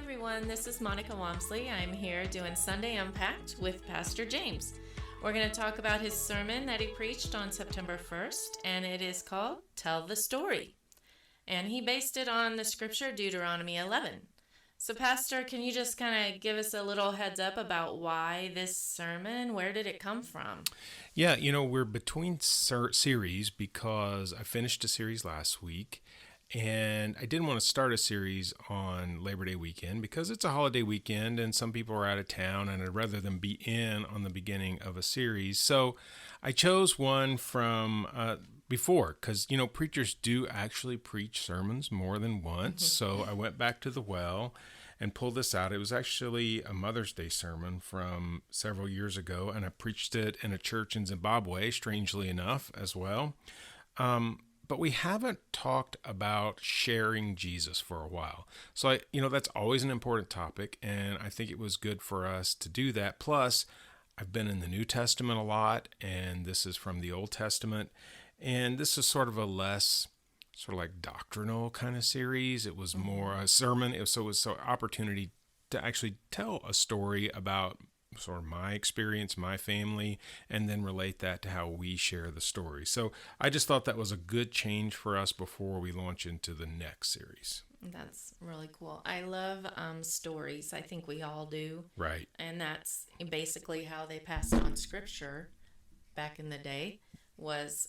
everyone, this is Monica Wamsley. I'm here doing Sunday Unpacked with Pastor James. We're going to talk about his sermon that he preached on September 1st, and it is called Tell the Story. And he based it on the scripture Deuteronomy 11. So, Pastor, can you just kind of give us a little heads up about why this sermon? Where did it come from? Yeah, we're between series because I finished a series last week. And I didn't want to start a series on Labor Day weekend because it's a holiday weekend and some people are out of town, and I'd rather them be in on the beginning of a series. So I chose one from before because, preachers do actually preach sermons more than once. So I went back to the well and pulled this out. It was actually a Mother's Day sermon from several years ago, and I preached it in a church in Zimbabwe, strangely enough, as well. But we haven't talked about sharing Jesus for a while. So, that's always an important topic, and I think it was good for us to do that. Plus, I've been in the New Testament a lot, and this is from the Old Testament, and this is sort of a less sort of like doctrinal kind of series. It was more a sermon. It was an opportunity to actually tell a story about sort of my experience, my family, and then relate that to how we share the story. So I just thought that was a good change for us before we launch into the next series. That's really cool. I love stories. I think we all do. Right. And that's basically how they passed on scripture back in the day was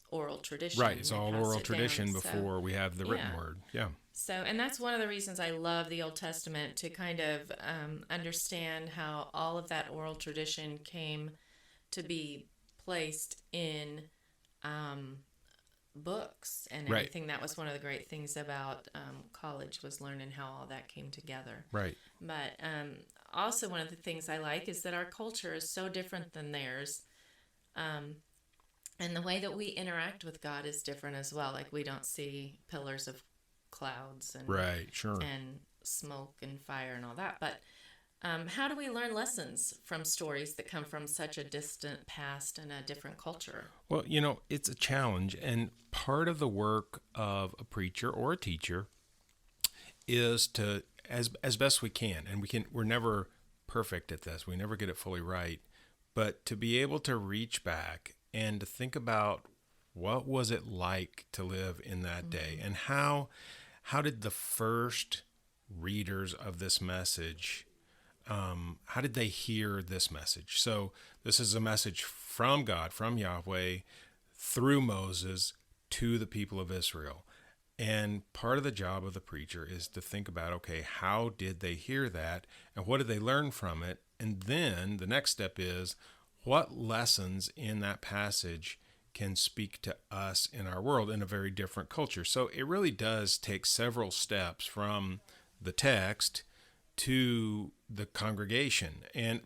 oral tradition. Right. It's all oral tradition before we have the written word. Yeah. So, and that's one of the reasons I love the Old Testament, to kind of understand how all of that oral tradition came to be placed in books and everything. Right. That was one of the great things about college, was learning how all that came together. Right. But also one of the things I like is that our culture is so different than theirs. And the way that we interact with God is different as well. Like, we don't see pillars of clouds and right, sure, and smoke and fire and all that. But how do we learn lessons from stories that come from such a distant past and a different culture? Well, it's a challenge, and part of the work of a preacher or a teacher is to, as best we can, and we're never perfect at this. We never get it fully right, but to be able to reach back and to think about what was it like to live in that day, and how did the first readers of this message, how did they hear this message? So this is a message from God, from Yahweh, through Moses to the people of Israel. And part of the job of the preacher is to think about, okay, how did they hear that, and what did they learn from it? And then the next step is, what lessons in that passage can speak to us in our world in a very different culture? So it really does take several steps from the text to the congregation. And,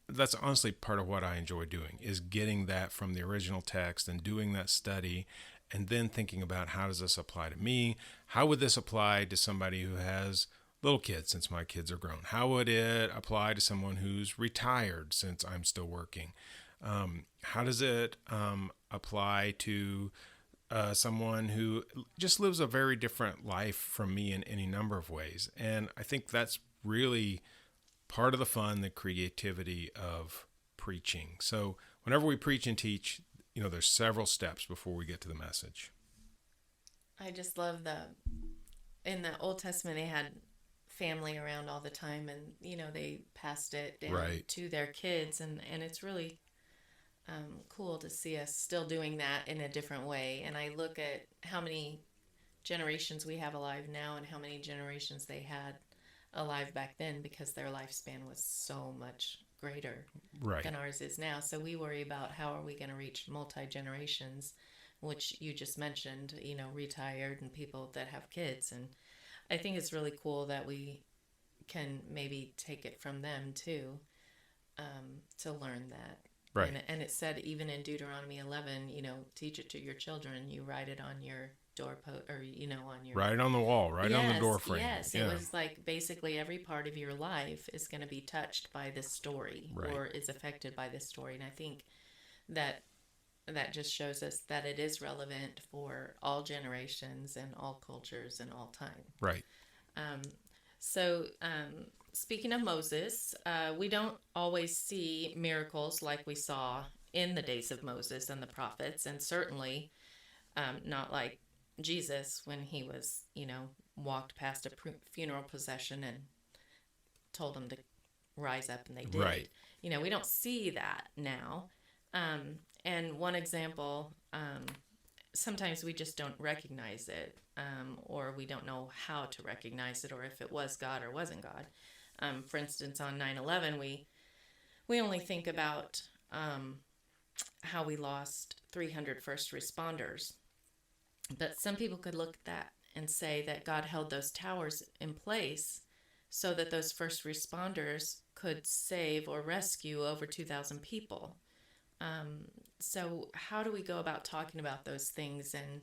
that's honestly part of what I enjoy doing, is getting that from the original text and doing that study, and then thinking about, how does this apply to me? How would this apply to somebody who has little kids, since my kids are grown? How would it apply to someone who's retired, since I'm still working? How does it apply to someone who just lives a very different life from me in any number of ways? And I think that's really part of the fun, the creativity of preaching. So whenever we preach and teach, there's several steps before we get to the message. I just love in the Old Testament, they had family around all the time, and they passed it down to their kids, and it's really cool to see us still doing that in a different way. And I look at how many generations we have alive now and how many generations they had alive back then, because their lifespan was so much greater than ours is now. So we worry about, how are we going to reach multi-generations, which you just mentioned, retired and people that have kids. And I think it's really cool that we can maybe take it from them too, to learn that. Right. And it said, even in Deuteronomy 11, teach it to your children. You write it on your doorpost, or on your, right on the wall, on the door frame. Yes, it was like basically every part of your life is going to be touched by this story, or is affected by this story. And I think that just shows us that it is relevant for all generations and all cultures and all time. Right. So, speaking of Moses, we don't always see miracles like we saw in the days of Moses and the prophets, and certainly not like Jesus when he was, walked past a funeral procession and told them to rise up, and they Right. did. We don't see that now. And one example, sometimes we just don't recognize it, or we don't know how to recognize it, or if it was God or wasn't God. For instance, on 9/11, we only think about how we lost 300 first responders, but some people could look at that and say that God held those towers in place so that those first responders could save or rescue over 2,000 people. So, how do we go about talking about those things? And,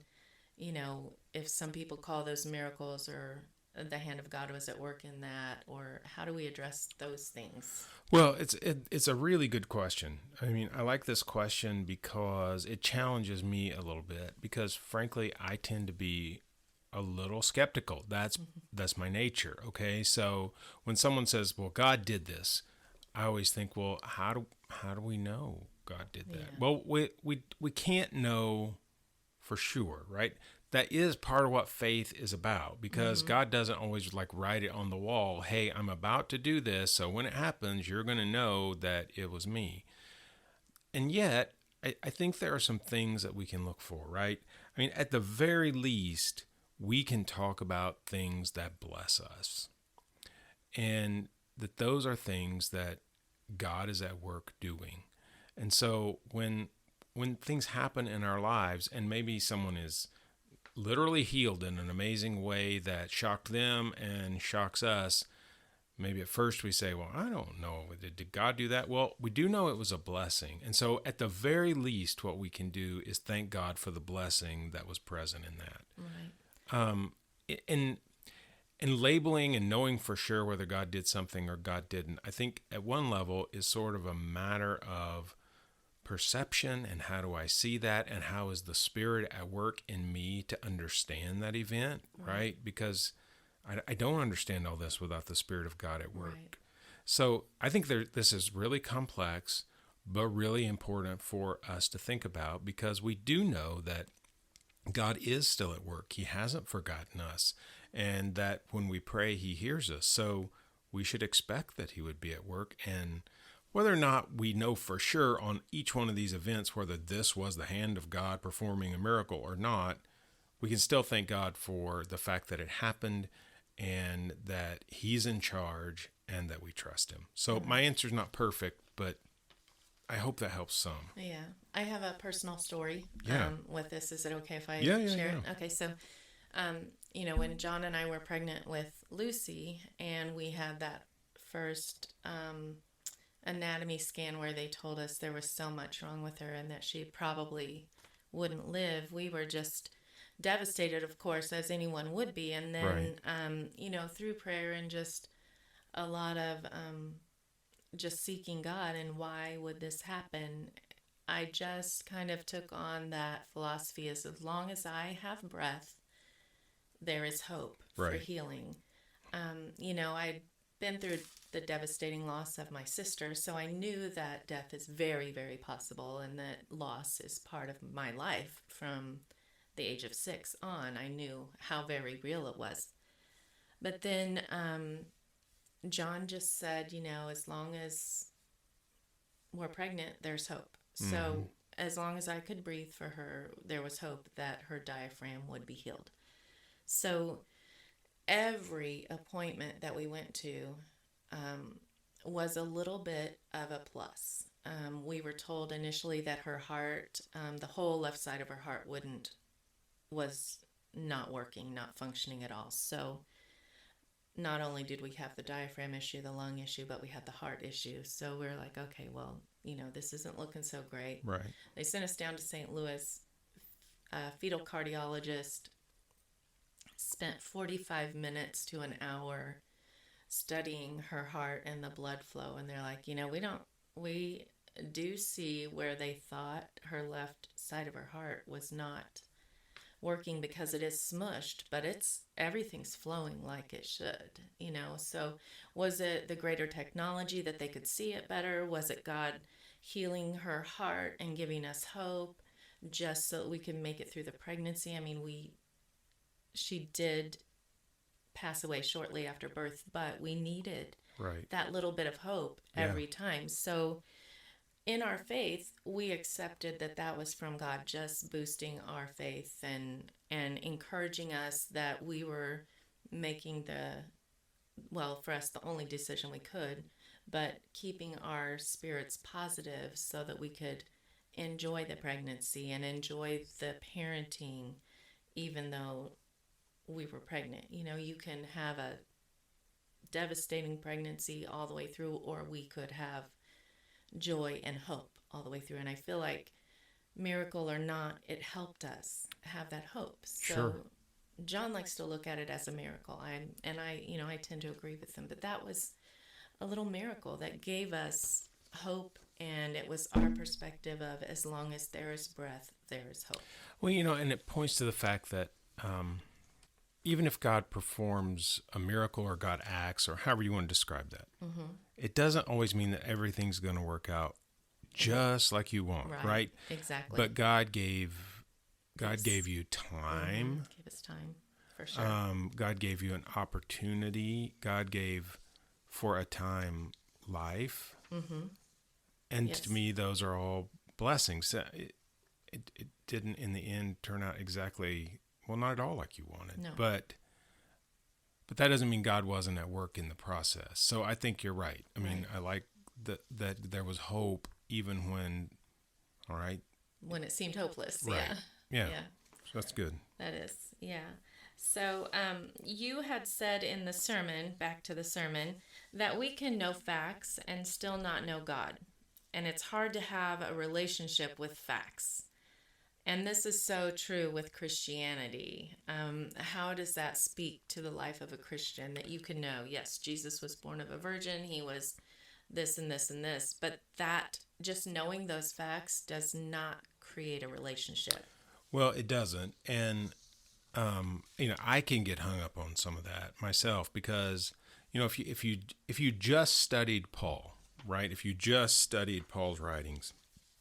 if some people call those miracles, or the hand of God was at work in that, or how do we address those things? Well, it's a really good question. I mean, I like this question because it challenges me a little bit. Because frankly, I tend to be a little skeptical. That's my nature. Okay, so when someone says, "Well, God did this," I always think, "Well, how do we know God did that?" Yeah. Well, we can't know for sure, right? That is part of what faith is about, because Mm-hmm. God doesn't always like write it on the wall, "Hey, I'm about to do this, so when it happens, you're going to know that it was me." And yet, I think there are some things that we can look for, right? I mean, at the very least, we can talk about things that bless us, and that those are things that God is at work doing. And so when things happen in our lives, and maybe someone is literally healed in an amazing way that shocked them and shocks us, maybe at first we say, "Well, I don't know. Did God do that?" Well, we do know it was a blessing. And so at the very least, what we can do is thank God for the blessing that was present in that. Right. Um, in in labeling and knowing for sure whether God did something or God didn't, I think at one level is sort of a matter of perception, and how do I see that, and how is the Spirit at work in me to understand that event, Right. right? Because I don't understand all this without the Spirit of God at Right. work. So I think this is really complex, but really important for us to think about, because we do know that God is still at work. He hasn't forgotten us, and that when we pray, He hears us. So we should expect that He would be at work. And whether or not we know for sure on each one of these events whether this was the hand of God performing a miracle or not, we can still thank God for the fact that it happened, and that He's in charge, and that we trust Him. So my Right. answer is not perfect, but I hope that helps some. Yeah. I have a personal story Yeah. with this. Is it okay if I Yeah, yeah, share it? yeah. Okay. So, um, when John and I were pregnant with Lucy, and we had that first anatomy scan where they told us there was so much wrong with her and that she probably wouldn't live, we were just devastated, of course, as anyone would be. And Right. then, through prayer and just a lot of just seeking God and why would this happen, I just kind of took on that philosophy: as long as I have breath, there is hope for Right. healing. I'd been through the devastating loss of my sister, so I knew that death is very, very possible, and that loss is part of my life from the age of 6 on. I knew how very real it was. But then John just said, as long as we're pregnant, there's hope. Mm-hmm. So as long as I could breathe for her, there was hope that her diaphragm would be healed. So every appointment that we went to um, was a little bit of a plus. We were told initially that her heart, the whole left side of her heart, was not working, not functioning at all. So not only did we have the diaphragm issue, the lung issue, but we had the heart issue. So we are like, okay, well, this isn't looking so great. Right. They sent us down to St. Louis. A fetal cardiologist spent 45 minutes to an hour studying her heart and the blood flow. And they're like, we do see where they thought her left side of her heart was not working because it is smushed, but everything's flowing like it should, So was it the greater technology that they could see it better? Was it God healing her heart and giving us hope just so that we can make it through the pregnancy? I mean, she did pass away shortly after birth, but we needed that little bit of hope every time. So in our faith, we accepted that that was from God, just boosting our faith and encouraging us that we were making for us, the only decision we could, but keeping our spirits positive so that we could enjoy the pregnancy and enjoy the parenting, even though we were pregnant. You can have a devastating pregnancy all the way through, or we could have joy and hope all the way through. And I feel like, miracle or not, it helped us have that hope. So John likes to look at it as a miracle. I tend to agree with him, but that was a little miracle that gave us hope, and it was our perspective of, as long as there is breath, there is hope. Well, and it points to the fact that even if God performs a miracle, or God acts, or however you want to describe that, it doesn't always mean that everything's going to work out just like you want, right? Exactly. But God gave you time. Give us time, for sure. God gave you an opportunity. God gave, for a time, life. And to me, those are all blessings. It didn't, in the end, turn out exactly, well, not at all like you wanted. No. But that doesn't mean God wasn't at work in the process. So I think you're right. I mean, I like that there was hope even when, when it seemed hopeless. Right. Yeah. So that's good. That is, yeah. So you had said in the sermon, back to the sermon, that we can know facts and still not know God. And it's hard to have a relationship with facts. And this is so true with Christianity. How does that speak to the life of a Christian, that you can know, yes, Jesus was born of a virgin, he was this and this and this, but that, just knowing those facts, does not create a relationship. Well, it doesn't. And, I can get hung up on some of that myself, because, if you just studied Paul, right? If you just studied Paul's writings,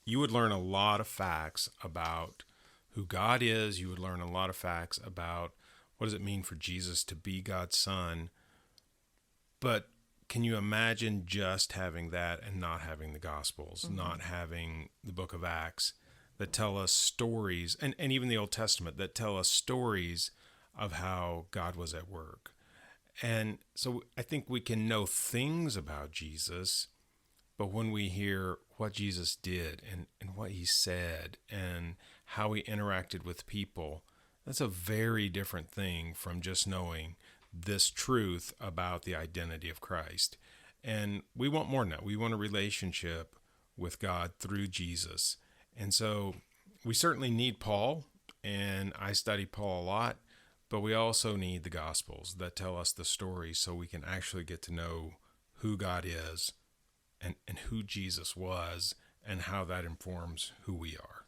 you would learn a lot of facts about who God is. You would learn a lot of facts about what does it mean for Jesus to be God's son. But can you imagine just having that and not having the Gospels, not having the book of Acts that tell us stories, and even the Old Testament that tell us stories of how God was at work? And so I think we can know things about Jesus, but when we hear what Jesus did and what he said and how he interacted with people, that's a very different thing from just knowing this truth about the identity of Christ. And we want more than that. We want a relationship with God through Jesus. And so we certainly need Paul, and I study Paul a lot, but we also need the Gospels that tell us the story so we can actually get to know who God is and who Jesus was, and how that informs who we are.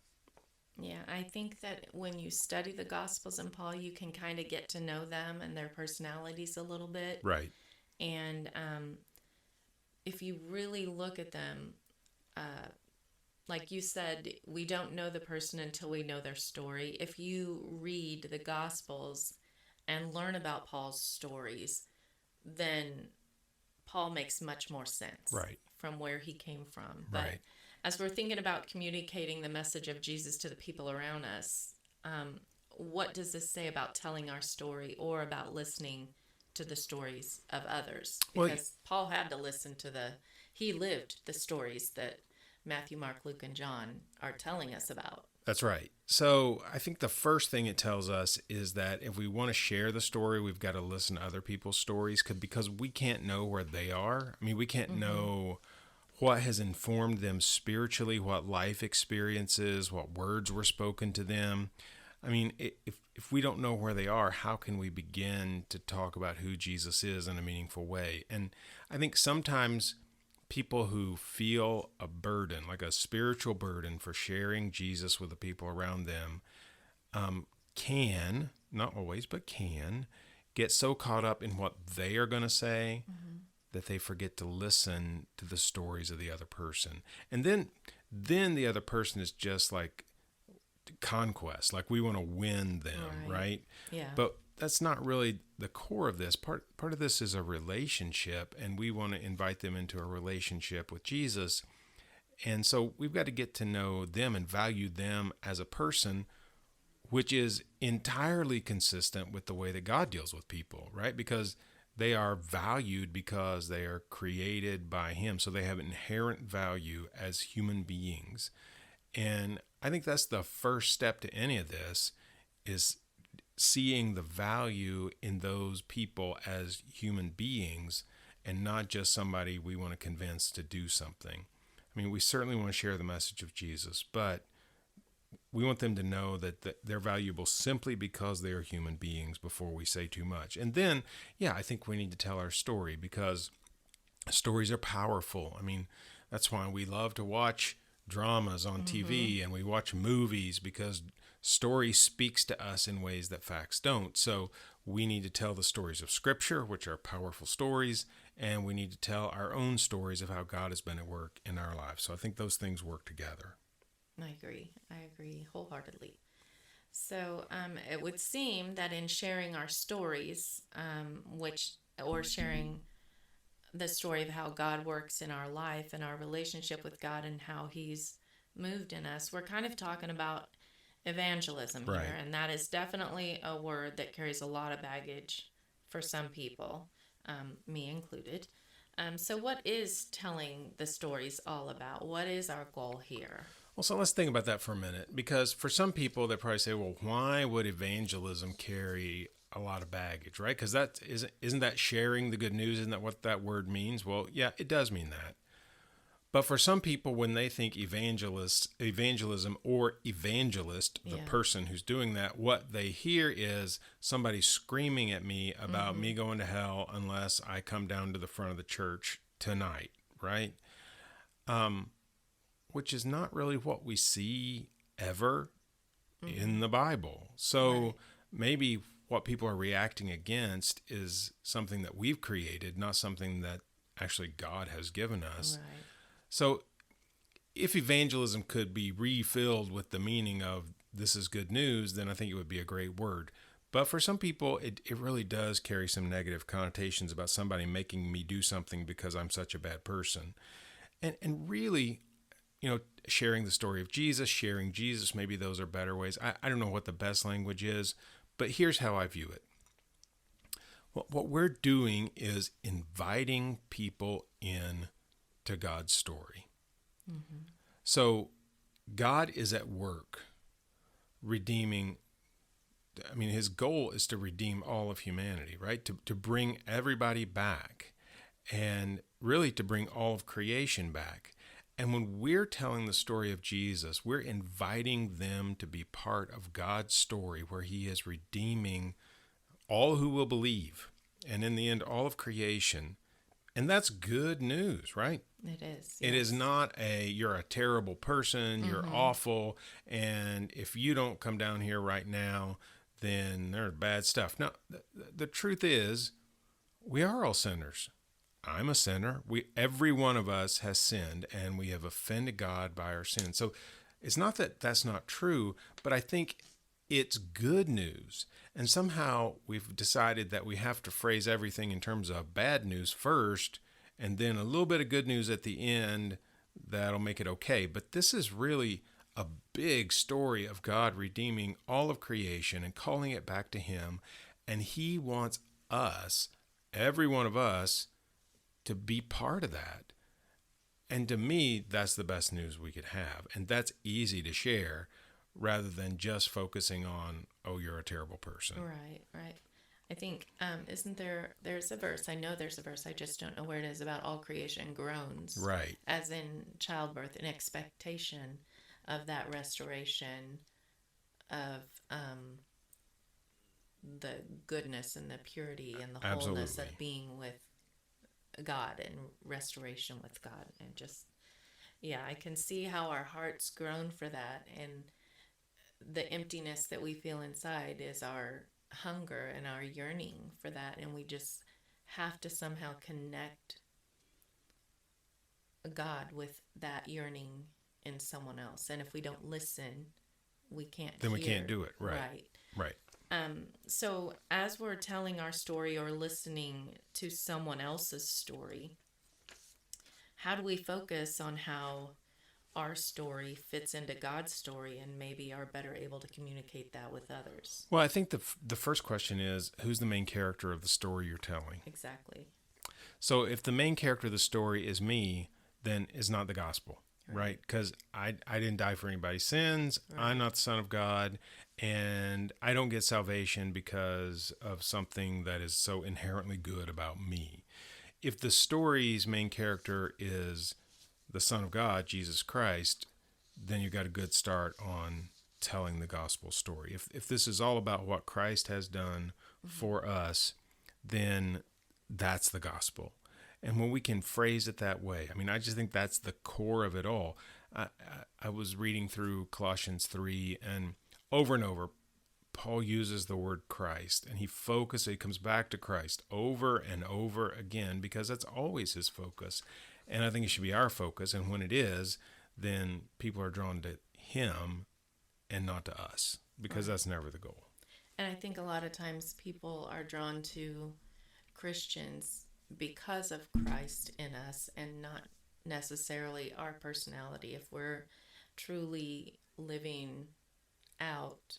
Yeah, I think that when you study the Gospels and Paul, you can kind of get to know them and their personalities a little bit. Right. And if you really look at them, like you said, we don't know the person until we know their story. If you read the Gospels and learn about Paul's stories, then Paul makes much more sense. Right. From where he came from. But as we're thinking about communicating the message of Jesus to the people around us, what does this say about telling our story, or about listening to the stories of others? Because Paul had to listen to he lived the stories that Matthew, Mark, Luke, and John are telling us about. That's right. So I think the first thing it tells us is that if we want to share the story, we've got to listen to other people's stories, because we can't know where they are. I mean, we can't know what has informed them spiritually, what life experiences, what words were spoken to them. I mean, if we don't know where they are, how can we begin to talk about who Jesus is in a meaningful way? And I think sometimes people who feel a burden, like a spiritual burden for sharing Jesus with the people around them, can, not always, but can get so caught up in what they are going to say Mm-hmm. that they forget to listen to the stories of the other person. And then the other person is just like conquest, like we want to win them, right? Yeah. But that's not really the core of this. Part of this is a relationship, and we want to invite them into a relationship with Jesus. And so we've got to get to know them and value them as a person, which is entirely consistent with the way that God deals with people, right? Because they are valued because they are created by Him. So they have inherent value as human beings. And I think that's the first step to any of this, is seeing the value in those people as human beings and not just somebody we want to convince to do something. I mean, we certainly want to share the message of Jesus, but we want them to know that they're valuable simply because they are human beings before we say too much. And then, yeah, I think we need to tell our story, because stories are powerful. I mean, that's why we love to watch dramas on Mm-hmm. TV and we watch movies, because story speaks to us in ways that facts don't. So we need to tell the stories of Scripture, which are powerful stories, and we need to tell our own stories of how God has been at work in our lives. So I think those things work together. I agree. I agree wholeheartedly. So it would seem that in sharing our stories, or sharing the story of how God works in our life and our relationship with God and how He's moved in us, we're kind of talking about evangelism Right. here. And that is definitely a word that carries a lot of baggage for some people, me included. So, what is telling the stories all about? What is our goal here? Well, so let's think about that for a minute, because for some people, they probably say, well, why would evangelism carry a lot of baggage, right? Because isn't that sharing the good news? Isn't that what that word means? Well, yeah, it does mean that. But for some people, when they think evangelism or evangelist, the Yeah. person who's doing that, what they hear is somebody screaming at me about Mm-hmm. me going to hell unless I come down to the front of the church tonight, right? Which is not really what we see ever in Mm-hmm. the Bible. So Right. maybe what people are reacting against is something that we've created, not something that actually God has given us. Right. So if evangelism could be refilled with the meaning of this is good news, then I think it would be a great word. But for some people, it really does carry some negative connotations about somebody making me do something because I'm such a bad person. And really, sharing the story of Jesus, sharing Jesus, maybe those are better ways. I don't know what the best language is, but here's how I view it. What we're doing is inviting people in to God's story. Mm-hmm. So God is at work redeeming. I mean, His goal is to redeem all of humanity, right? To bring everybody back, and really to bring all of creation back. And when we're telling the story of Jesus, we're inviting them to be part of God's story, where He is redeeming all who will believe, and in the end, all of creation. And that's good news, right? It is. It is Yes. not you're a terrible person, you're Mm-hmm. awful, and if you don't come down here right now, then there's bad stuff. No, the truth is, we are all sinners. I'm a sinner. Every one of us has sinned, and we have offended God by our sin. So it's not that that's not true, but I think it's good news. And somehow we've decided that we have to phrase everything in terms of bad news first, and then a little bit of good news at the end that'll make it okay. But this is really a big story of God redeeming all of creation and calling it back to Him. And He wants us, every one of us, to be part of that. And to me, that's the best news we could have. And that's easy to share rather than just focusing on, oh, you're a terrible person. Right. Right. I think isn't there's a verse. I know there's a verse. I just don't know where it is, about all creation groans, Right. as in childbirth, in expectation of that restoration of the goodness and the purity and the wholeness Absolutely. of being with God and restoration with God. And just, yeah, I can see how our hearts groan for that. And the emptiness that we feel inside is our hunger and our yearning for that, and we just have to somehow connect God with that yearning in someone else. And if we don't listen, we can't then we can't hear. do it. Right. Right. Right. So as we're telling our story or listening to someone else's story, how do we focus on how our story fits into God's story and maybe are better able to communicate that with others? Well, I think the first question is, who's the main character of the story you're telling? Exactly. So if the main character of the story is me, then it's not the gospel, right? Because I didn't die for anybody's sins. Right. I'm not the Son of God, and I don't get salvation because of something that is so inherently good about me. If the story's main character is the Son of God, Jesus Christ, then you've got a good start on telling the gospel story. If this is all about what Christ has done for us, then that's the gospel. And when we can phrase it that way, I mean, I just think that's the core of it all. I was reading through Colossians 3, and over, Paul uses the word Christ, and he comes back to Christ over and over again, because that's always his focus. And I think it should be our focus. And when it is, then people are drawn to him and not to us, because that's never the goal. And I think a lot of times people are drawn to Christians because of Christ in us and not necessarily our personality. If we're truly living out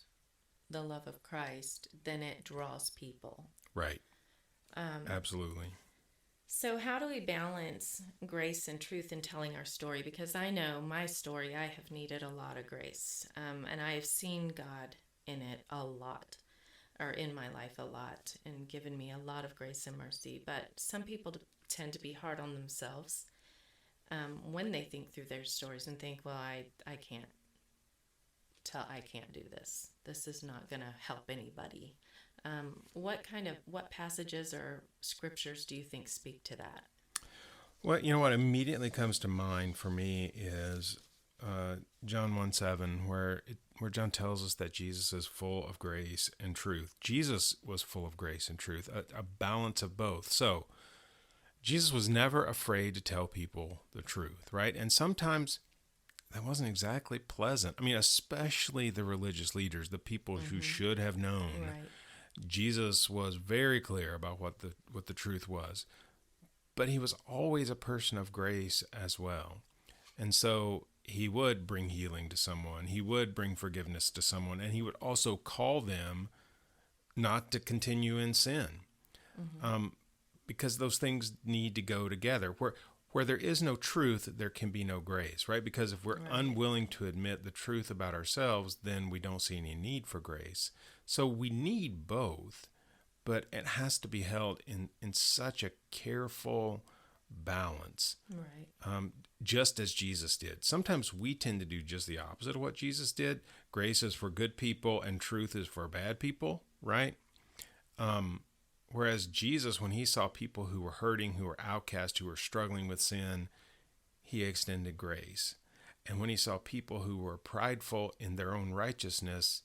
the love of Christ, then it draws people. Right. Absolutely. So how do we balance grace and truth in telling our story? Because I know my story, I have needed a lot of grace, and I have seen God in it a lot, or in my life a lot, and given me a lot of grace and mercy. But some people tend to be hard on themselves when they think through their stories and think, well, I can't do this. This is not going to help anybody. What passages or scriptures do you think speak to that? Well, what immediately comes to mind for me is John 1:7, where John tells us that Jesus is full of grace and truth. Jesus was full of grace and truth, a balance of both. So Jesus was never afraid to tell people the truth, right? And sometimes that wasn't exactly pleasant. I mean, especially the religious leaders, the people who should have known. Right. Jesus was very clear about what the truth was. But he was always a person of grace as well. And so he would bring healing to someone. He would bring forgiveness to someone. And he would also call them not to continue in sin. Because those things need to go together. Where there is no truth, there can be no grace, right? Because if we're unwilling to admit the truth about ourselves, then we don't see any need for grace. So we need both, but it has to be held in such a careful balance, right? Just as Jesus did. Sometimes we tend to do just the opposite of what Jesus did. Grace is for good people and truth is for bad people, right? Whereas Jesus, when he saw people who were hurting, who were outcast, who were struggling with sin, he extended grace. And when he saw people who were prideful in their own righteousness,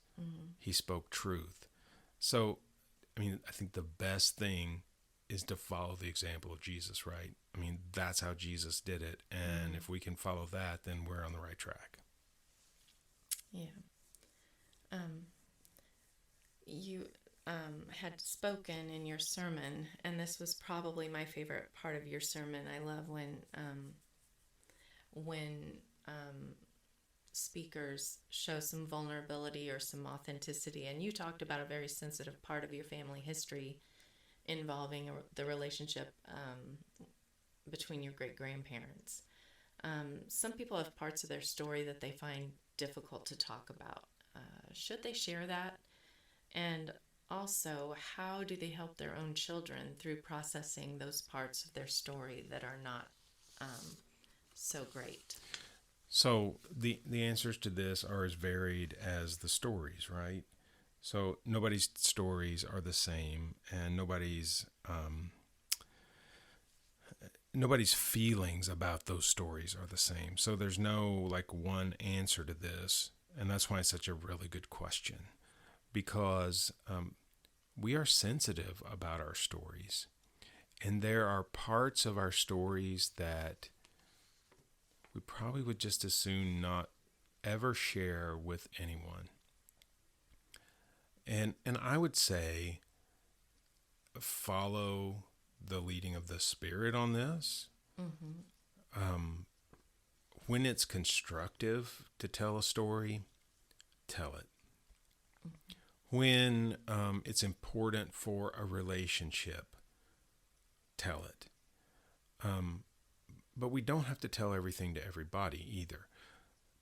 he spoke truth. So, I mean, I think the best thing is to follow the example of Jesus, right? I mean, that's how Jesus did it. And if we can follow that, then we're on the right track. Yeah. You had spoken in your sermon, and this was probably my favorite part of your sermon. I love when speakers show some vulnerability or some authenticity, and you talked about a very sensitive part of your family history involving the relationship between your great-grandparents. Some people have parts of their story that they find difficult to talk about. Should they share that? And also, how do they help their own children through processing those parts of their story that are not so great? So the answers to this are as varied as the stories, right? So nobody's stories are the same, and nobody's feelings about those stories are the same. So there's no like one answer to this. And that's why it's such a really good question, because we are sensitive about our stories. And there are parts of our stories that we probably would just as soon not ever share with anyone. And I would say follow the leading of the Spirit on this. Um, when it's constructive to tell a story, tell it. When it's important for a relationship, tell it. But we don't have to tell everything to everybody either.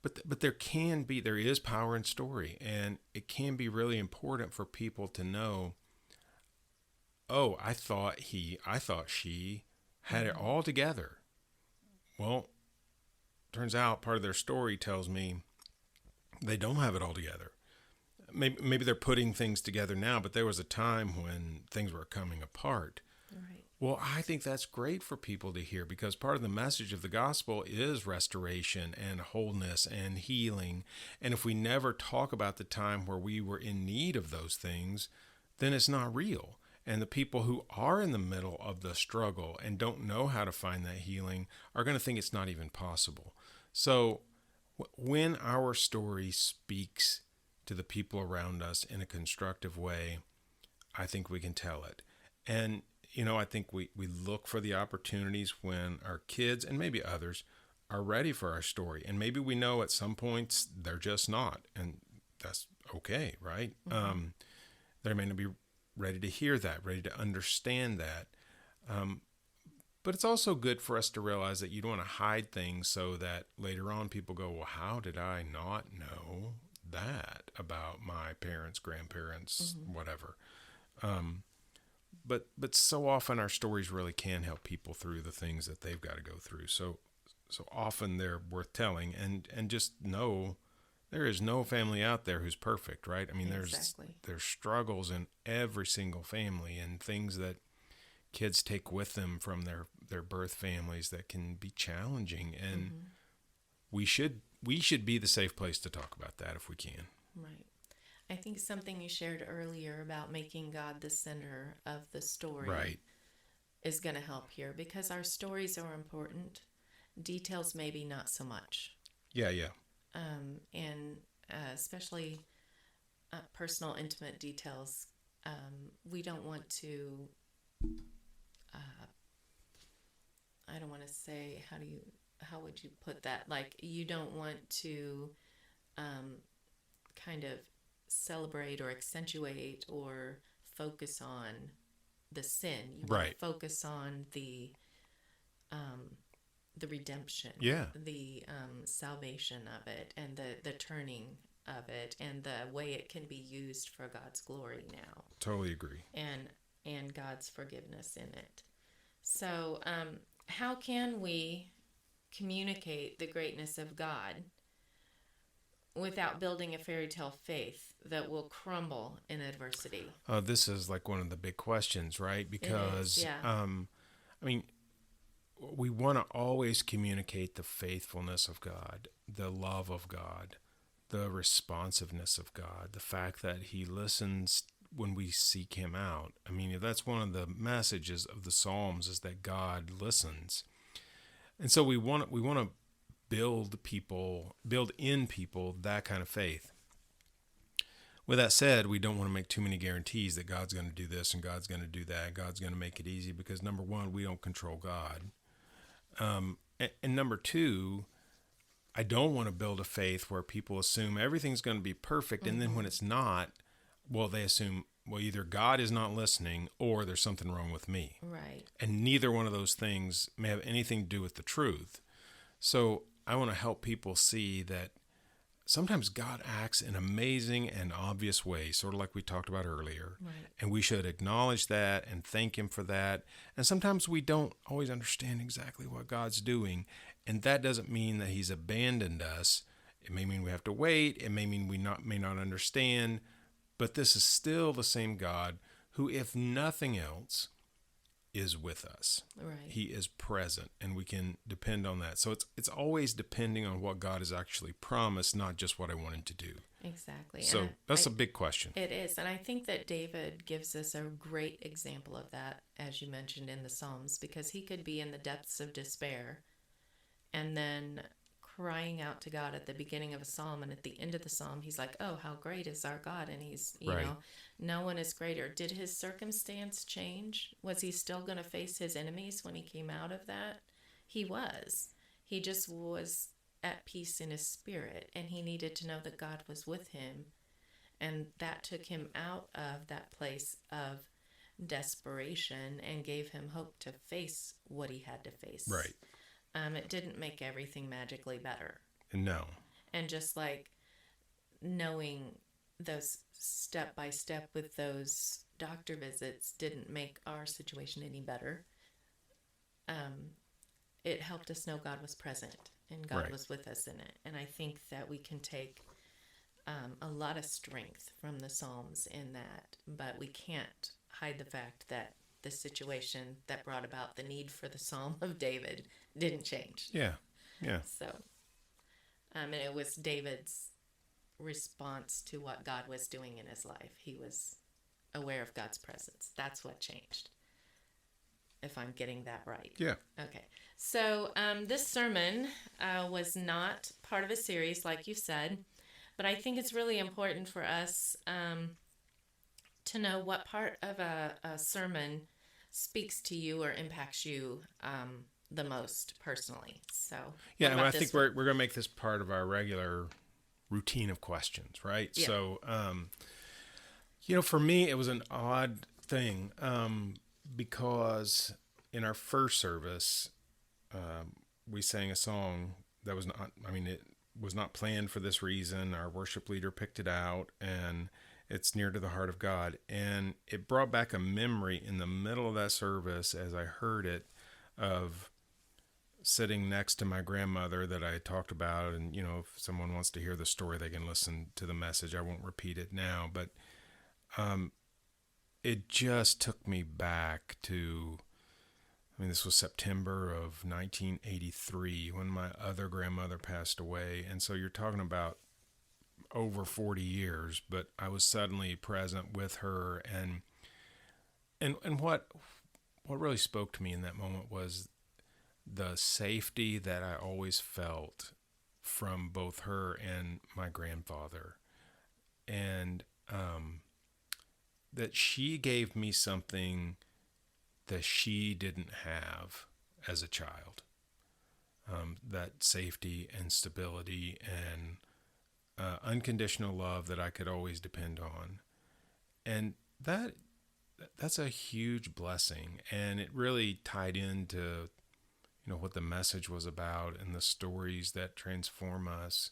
But there is power in story, and it can be really important for people to know, oh, I thought she had it all together. Well, turns out part of their story tells me they don't have it all together. Maybe they're putting things together now, but there was a time when things were coming apart. Right. Well, I think that's great for people to hear, because part of the message of the gospel is restoration and wholeness and healing. And if we never talk about the time where we were in need of those things, then it's not real. And the people who are in the middle of the struggle and don't know how to find that healing are going to think it's not even possible. So when our story speaks to the people around us in a constructive way, I think we can tell it. And, I think we look for the opportunities when our kids and maybe others are ready for our story. And maybe we know at some points they're just not. And that's okay, right? They may not be ready to hear that, ready to understand that. But it's also good for us to realize that you don't want to hide things so that later on people go, well, how did I not know that about my parents, grandparents, whatever? But so often our stories really can help people through the things that they've got to go through. So often they're worth telling, and just know there is no family out there who's perfect, right? I mean, Exactly. there's struggles in every single family, and things that kids take with them from their birth families that can be challenging, and we should be the safe place to talk about that if we can. Right. I think something you shared earlier about making God the center of the story Right. is going to help here, because our stories are important. Details maybe not so much. Yeah. And especially personal, intimate details. We don't want to, I don't want to say, how would you put that? Like, you don't want to kind of celebrate or accentuate or focus on the sin. You want to focus on the redemption, Yeah. the salvation of it, and the turning of it, and the way it can be used for God's glory now. Totally agree. And God's forgiveness in it. So, how can we communicate the greatness of God without building a fairy tale faith that will crumble in adversity? This is like one of the big questions, right? Because, It is, yeah. I mean, we want to always communicate the faithfulness of God, the love of God, the responsiveness of God, the fact that He listens when we seek Him out. I mean, that's one of the messages of the Psalms, is that God listens. And so we want to build in people that kind of faith. With that said, we don't want to make too many guarantees that God's going to do this and God's going to do that. God's going to make it easy, because number one, we don't control God. And number two, I don't want to build a faith where people assume everything's going to be perfect. And then when it's not, well, they assume, well, either God is not listening or there's something wrong with me. Right. And neither one of those things may have anything to do with the truth. So I want to help people see that sometimes God acts in amazing and obvious ways, sort of like we talked about earlier. Right. And we should acknowledge that and thank Him for that. And sometimes we don't always understand exactly what God's doing. And that doesn't mean that He's abandoned us. It may mean we have to wait. It may mean we may not understand. But this is still the same God who, if nothing else, is with us. Right. He is present, and we can depend on that. So it's always depending on what God has actually promised, not just what I want him to do. Exactly. So that's a big question. It is. And I think that David gives us a great example of that, as you mentioned in the Psalms, because he could be in the depths of despair and then crying out to God at the beginning of a psalm, and at the end of the psalm he's like, oh, how great is our God, and he's right. No one is greater. Did his circumstance change? Was he still going to face his enemies when he came out of that? He just was at peace in his spirit, and he needed to know that God was with him, and that took him out of that place of desperation and gave him hope to face what he had to face. Right. It didn't make everything magically better. No. And just like knowing those step by step with those doctor visits didn't make our situation any better. It helped us know God was present and God right. was with us in it. And I think that we can take a lot of strength from the Psalms in that, but we can't hide the fact that the situation that brought about the need for the Psalm of David didn't change. Yeah. So, and it was David's response to what God was doing in his life. He was aware of God's presence. That's what changed. If I'm getting that right. Yeah. Okay. So this sermon was not part of a series, like you said, but I think it's really important for us to know what part of a sermon speaks to you or impacts you the most personally. So yeah, and I think we're going to make this part of our regular routine of questions, right? Yeah. So, for me, it was an odd thing because in our first service, we sang a song that was not, it was not planned for this reason. Our worship leader picked it out, and it's near to the heart of God. And it brought back a memory in the middle of that service as I heard it of sitting next to my grandmother that I talked about. And, if someone wants to hear the story, they can listen to the message. I won't repeat it now, but it just took me back to, this was September of 1983 when my other grandmother passed away. And so you're talking about over 40 years, but I was suddenly present with her. And what really spoke to me in that moment was the safety that I always felt from both her and my grandfather. And that she gave me something that she didn't have as a child. That safety and stability and unconditional love that I could always depend on. And that's a huge blessing. And it really tied into, what the message was about and the stories that transform us.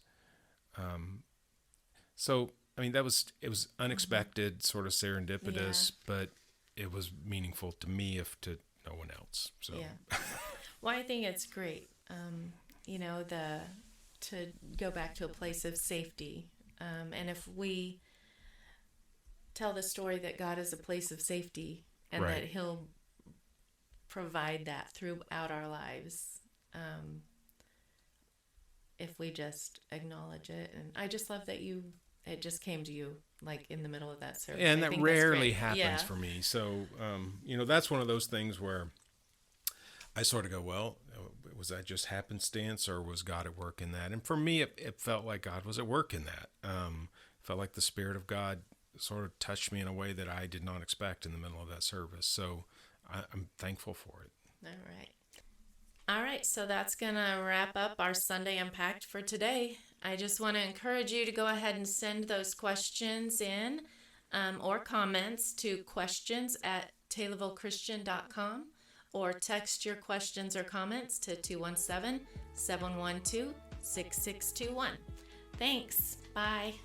So, it was unexpected, sort of serendipitous, but it was meaningful to me, if to no one else. So, yeah. Well, I think it's great. To go back to a place of safety. And if we tell the story that God is a place of safety and right. that He'll provide that throughout our lives, if we just acknowledge it. And I just love that it just came to you like in the middle of that service. And that rarely happens for me. So, that's one of those things where I sort of go, well, was that just happenstance or was God at work in that? And for me, it felt like God was at work in that. Felt like the Spirit of God sort of touched me in a way that I did not expect in the middle of that service. So I'm thankful for it. All right. So that's going to wrap up our Sunday Unpacked for today. I just want to encourage you to go ahead and send those questions in or comments to questions@TaylorvilleChristian.com. or text your questions or comments to 217-712-6621. Thanks. Bye.